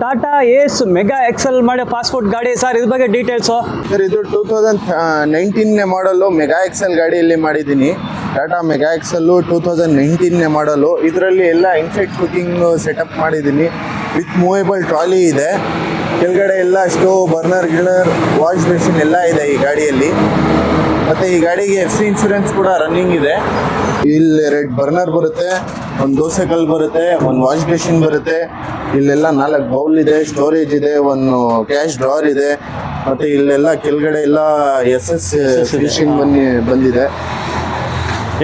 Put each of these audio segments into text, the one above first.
ಟಾಟಾ ಏಸ್ mega Excel ಮಾಡೋ passport ಗಾಡಿ sir, ಇದ್ರ ಬಗ್ಗೆ ಡೀಟೇಲ್ಸು. ಸರ್ ಇದು 2019ನೇ ಮಾಡಲು ಮೆಗಾ ಎಕ್ಸೆಲ್ ಗಾಡಿಯಲ್ಲಿ ಮಾಡಿದ್ದೀನಿ. ಟಾಟಾ ಮೆಗಾ ಎಕ್ಸೆಲ್ಲು 2019ನೇ ಮಾಡಲು. ಇದರಲ್ಲಿ ಎಲ್ಲ ಇನ್ಸೈಡ್ ಕುಕಿಂಗ್ ಸೆಟಪ್ ಮಾಡಿದ್ದೀನಿ. ವಿತ್ ಮೂವೇಬಲ್ ಟ್ರಾಲಿ ಇದೆ. ಕೆಳಗಡೆ ಎಲ್ಲ stove, burner Girnar, wash basin ಎಲ್ಲ ಇದೆ ಈ ಗಾಡಿಯಲ್ಲಿ. ಮತ್ತು ಈ ಗಾಡಿಗೆ FC ಇನ್ಶೂರೆನ್ಸ್ ಕೂಡ ರನ್ನಿಂಗ್ ಇದೆ. ಇಲ್ಲಿ 2 ಬರ್ನರ್ ಬರುತ್ತೆ, ಒಂದು ದೋಸೆ ಕಲ್ಲು ಬರುತ್ತೆ, ಒಂದು ವಾಶ್ ಬೇಸಿನ್ ಬರುತ್ತೆ. ಇಲ್ಲೆಲ್ಲ 4 ಬೌಲ್ ಇದೆ, ಸ್ಟೋರೇಜ್ ಇದೆ, ಒಂದು ಕ್ಯಾಶ್ ಡ್ರಾವರ್ ಇದೆ. ಮತ್ತು ಇಲ್ಲೆಲ್ಲ ಕೆಳಗಡೆ ಎಲ್ಲ SS ಫಿನಿಶಿಂಗ್ ಬಂದಿದೆ.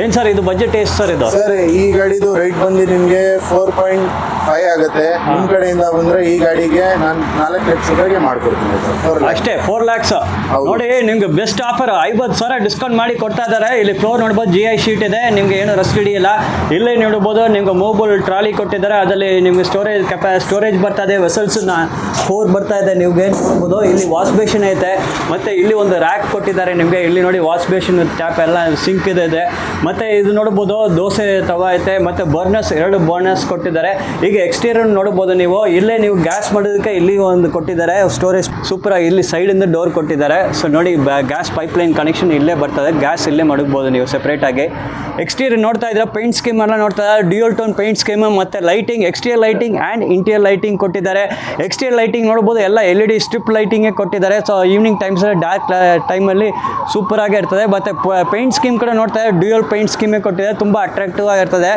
ಏನು ಸರ್ ಇದು ಬಜೆಟ್ ಎಷ್ಟು ಸರ್ ಇದು? ಸರ್ ಈ ಗಾಡಿದು ರೇಟ್ ಬಂದು ನಿಮಗೆ 4.5 ಆಗುತ್ತೆ. ನಿಮ್ಮ ಕಡೆಯಿಂದ ಬಂದರೆ ಈ ಗಾಡಿಗೆ ನಾನು 4 ಲಕ್ಷ ರೂಪಾಯಿಗೆ ಮಾಡ್ಕೊಡ್ತೀನಿ ಸರ್. ಅಷ್ಟೇ 4 lakhs. ನೋಡಿ ನಿಮ್ಗೆ ಬೆಸ್ಟ್ ಆಫರ್ 50,000 ಡಿಸ್ಕೌಂಟ್ ಮಾಡಿ ಕೊಡ್ತಾ ಇದ್ದಾರೆ. ಇಲ್ಲಿ ಫ್ಲೋರ್ ನೋಡ್ಬೋದು, GI ಶೀಟ್ ಇದೆ, ನಿಮ್ಗೆ ಏನು ರಸ್ಟ್ ಹಿಡಿಯಿಲ್ಲ. ಇಲ್ಲೇ ನೋಡ್ಬೋದು ನಿಮ್ಗೆ ಮೂಬಲ್ ಟ್ರಾಲಿ ಕೊಟ್ಟಿದ್ದಾರೆ. ಅದರಲ್ಲಿ ನಿಮ್ಗೆ ಸ್ಟೋರೇಜ್ ಬರ್ತಾ ಇದೆ, ವೆಸಲ್ಸ್ 4 ಬರ್ತಾ ಇದೆ. ನಿಮ್ಗೆ ನೋಡ್ಬೋದು ಇಲ್ಲಿ ವಾಶ್ ಬೇಸಿನ್ ಐತೆ, ಮತ್ತು ಇಲ್ಲಿ ಒಂದು ರ್ಯಾಕ್ ಕೊಟ್ಟಿದ್ದಾರೆ ನಿಮಗೆ. ಇಲ್ಲಿ ನೋಡಿ ವಾಶ್ ಬೇಸಿನ್ ಟ್ಯಾಪ್ ಎಲ್ಲ ಸಿಂಕ್ ಇದೆ. ಮತ್ತು ಇದು ನೋಡ್ಬೋದು ದೋಸೆ ತವಾ ಐತೆ, ಮತ್ತು ಬರ್ನರ್ಸ್ 2 ಬರ್ನರ್ಸ್ ಕೊಟ್ಟಿದ್ದಾರೆ. ಈಗ ಎಕ್ಸ್ಟೀರಿಯರ್ ನೋಡ್ಬೋದು ನೀವು. ಇಲ್ಲೇ ನೀವು ಗ್ಯಾಸ್ ಮಾಡೋದಕ್ಕೆ ಇಲ್ಲಿ ಒಂದು ಕೊಟ್ಟಿದ್ದಾರೆ ಸ್ಟೋರೇಜ್. ಸೂಪರಾಗಿ ಇಲ್ಲಿ ಸೈಡಿಂದ ಡೋರ್ ಕೊಟ್ಟಿದ್ದಾರೆ. ಸೊ ನೋಡಿ ಗ್ಯಾಸ್ ಪೈಪ್ಲೈನ್ ಕನೆಕ್ಷನ್ ಇಲ್ಲೇ ಬರ್ತದೆ. ಗ್ಯಾಸ್ ಇಲ್ಲೇ ಮಾಡಬಹುದು ನೀವು ಸೆಪ್ರೇಟಾಗಿ. ಎಕ್ಸ್ಟೀರಿಯರ್ ನೋಡ್ತಾ ಇದ್ರೆ ಪೇಂಟ್ ಸ್ಕೀಮ್ ಎಲ್ಲ ನೋಡ್ತಾ ಇದ್ದಾರೆ. ಡ್ಯೂಯಲ್ ಟೋನ್ ಪೇಂಟ್ ಸ್ಕೀಮ್ ಮತ್ತು lighting, exterior lighting and interior lighting ಕೊಟ್ಟಿದ್ದಾರೆ. ಎಕ್ಸ್ಟೀರಿಯರ್ ಲೈಟಿಂಗ್ ನೋಡ್ಬೋದು ಎಲ್ಲ LED ಸ್ಟ್ರಿಪ್ ಲೈಟಿಂಗೇ ಕೊಟ್ಟಿದ್ದಾರೆ. ಸೊ ಈವ್ನಿಂಗ್ ಟೈಮ್ಸಲ್ಲಿ ಡಾರ್ಕ್ ಟೈಮಲ್ಲಿ ಸೂಪರಾಗೇ ಇರ್ತದೆ. ಮತ್ತು ಪೇಂಟ್ ಸ್ಕೀಮ್ ಕೂಡ ನೋಡ್ತಾ ಇದ್ದಾರೆ, ಡ್ಯೂಯಲ್ ಪೇಂಟ್ ಸ್ಕೀಮೇ ಕೊಟ್ಟಿದ್ದಾರೆ. ತುಂಬ ಅಟ್ರಾಕ್ಟಿವ್ ಆಗಿರ್ತದೆ.